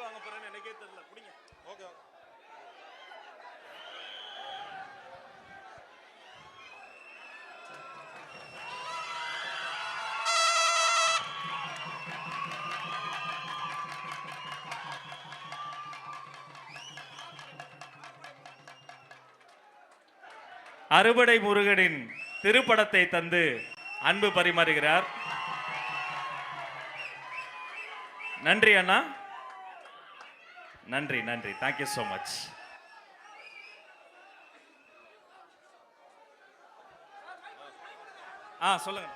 வாங்க போறேன்னு எனக்கே தெரியல. புடிங்க. Okay okay. அறுபடை முருகனின் திருப்படத்தை தந்து அன்பு பரிமாறுகிறார். நன்றி அண்ணா, நன்றி நன்றி, தேங்க்யூ சோ மச். சொல்லுங்க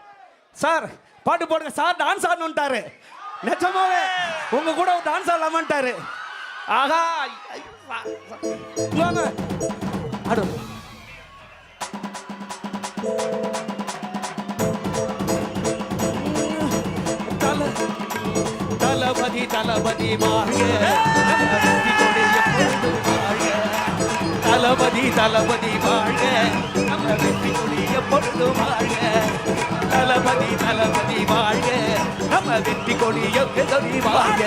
சார். பாட்டு போடுங்க சார். டான்ஸ் ஆடணும்ட்டாரு. நிஜமாவே உங்க கூட டான்ஸ் ஆடலாமான்ட்டாரு. ஆஹா, வாங்க ஆடு. தளபதி தளபதி வாழ்க, தளபதி தளபதி வாழ்க, நம்ம வெற்றி கொடி எப்பொழுதும் வாழ்க. தளபதி தளபதி வாழ்க, நம்ம வெற்றி கொடி எப்பொழுதும் வாழ்க.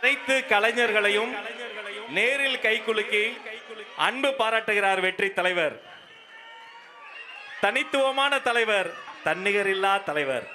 அனைத்து கலைஞர்களையும் நேரில் கைகுலுக்கி அன்பு பாராட்டுகிறார் வெற்றி தலைவர். தனித்துவமான தலைவர், தன்னிகரில்லா தலைவர்.